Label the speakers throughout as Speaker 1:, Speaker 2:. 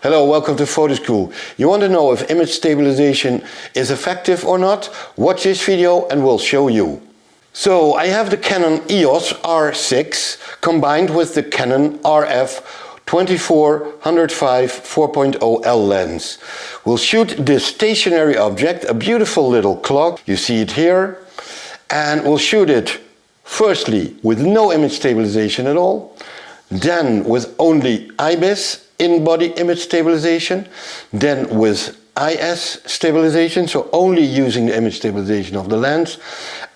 Speaker 1: Hello, welcome to Photo School. You want to know if image stabilization is effective or not? Watch this video and we'll show you. So I have the Canon EOS R6 combined with the Canon RF 24-105 4.0 L lens. We'll shoot this stationary object, a beautiful little clock, you see it here, and we'll shoot it firstly with no image stabilization at all, then with only IBIS, in-body image stabilization, then with IS stabilization, so only using the image stabilization of the lens,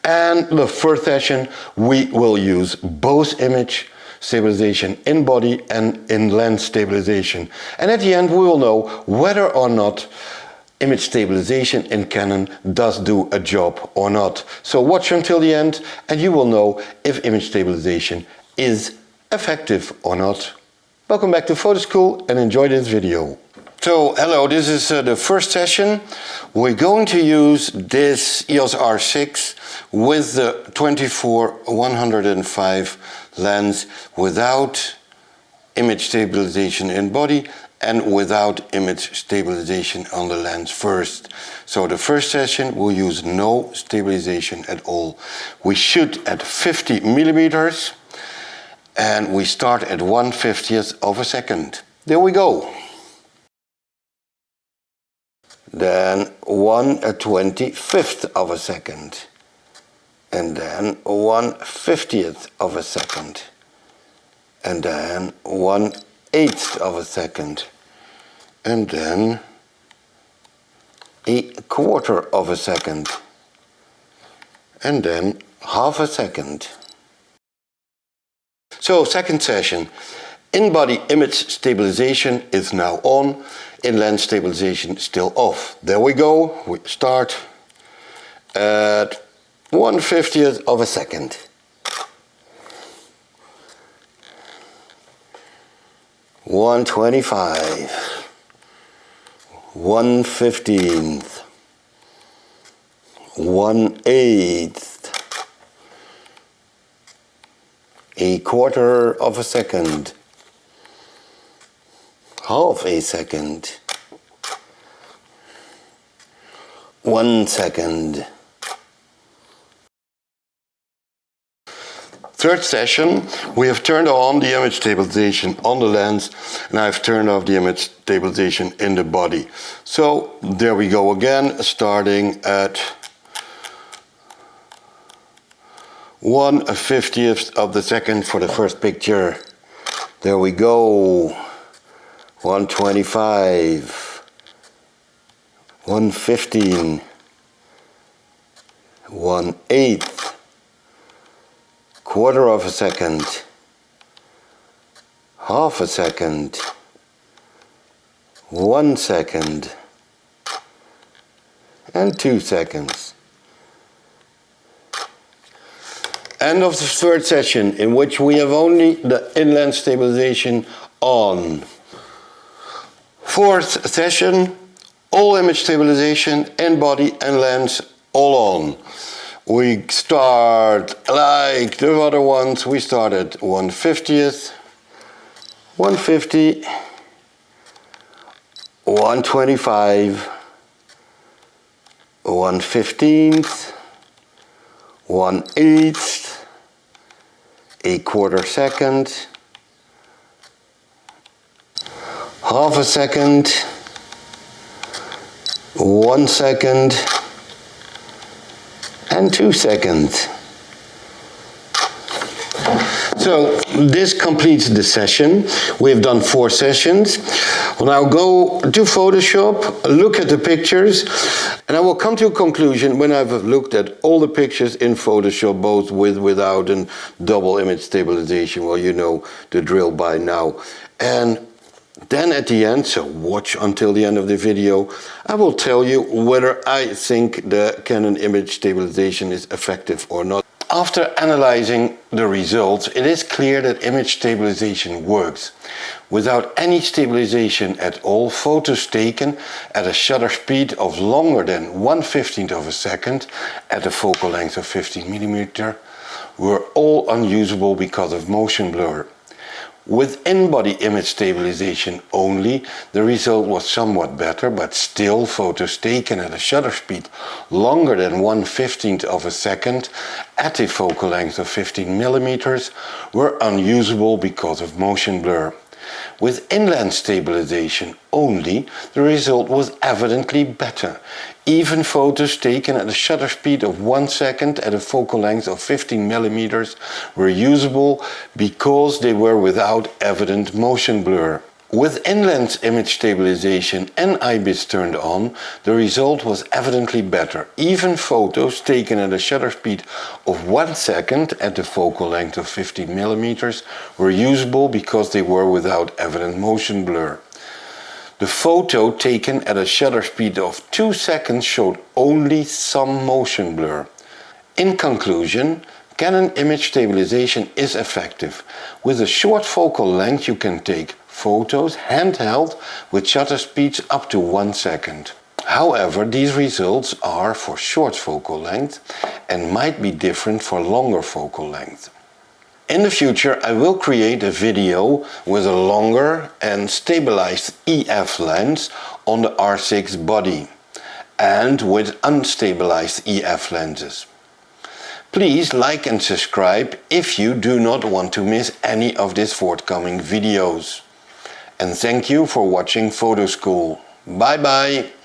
Speaker 1: and the first session we will use both image stabilization in body and in lens stabilization, and at the end we will know whether or not image stabilization in Canon does do a job or not. So watch until the end and you will know if image stabilization is effective or not. Welcome back to Photo School and enjoy this video. So hello, this is the first session. We're going to use this EOS R6 with the 24-105 lens without image stabilization in body and without image stabilization on the lens first. So the first session we'll use no stabilization at all. We shoot at 50 millimeters and we start at 1/50th of a second. There we go. Then 1/25th of a second. And then 1/50th of a second. And then 1/8th of a second. And then 1/4 of a second. And then half a second. So second session, in-body image stabilization is now on, in-lens stabilization still off. There we go, we start at 1/50th of a second. (125), 1/15th, 1/8th, 1/4 of a second, half a second, 1 second. Third session, we have turned on the image stabilization on the lens and I've turned off the image stabilization in the body. So there we go again, starting at 1/50th of the second for the first picture. There we go. 1/25, 1/15, 1/8th, 1/4 of a second, half a second, 1 second, and 2 seconds. End of the third session, in which we have only the in-lens stabilization on. Fourth session, all image stabilization in body and lens all on. We start like the other ones, we start at 1/50th, 1/50, 1/25, 1/15th, 1/8th, 1/4 second, half a second, 1 second, and 2 seconds. So this completes the session. We have done 4 sessions. We'll now go to Photoshop, look at the pictures, and I will come to a conclusion when I've looked at all the pictures in Photoshop, both with, without, and double image stabilization. Well, you know the drill by now. And then at the end, so watch until the end of the video, I will tell you whether I think the Canon image stabilization is effective or not. After analyzing the results, it is clear that image stabilization works. Without any stabilization at all, photos taken at a shutter speed of longer than 1/15th of a second at a focal length of 15 mm were all unusable because of motion blur. With in-body image stabilization only, the result was somewhat better, but still photos taken at a shutter speed longer than 1/15 of a second at a focal length of 15 millimeters were unusable because of motion blur. With inland stabilization only, the result was evidently better. Even photos taken at a shutter speed of 1 second at a focal length of 15 millimeters were usable because they were without evident motion blur. With inland image stabilization and IBIS turned on, the result was evidently better. Even photos taken at a shutter speed of 1 second at the focal length of 15 millimeters were usable because they were without evident motion blur. The photo taken at a shutter speed of 2 seconds showed only some motion blur. In conclusion, Canon image stabilization is effective. With a short focal length you can take photos handheld with shutter speeds up to 1 second. However, these results are for short focal length and might be different for longer focal length. In the future I will create a video with a longer and stabilized EF lens on the R6 body and with unstabilized EF lenses. Please like and subscribe if you do not want to miss any of these forthcoming videos. And thank you for watching Photo School. Bye bye!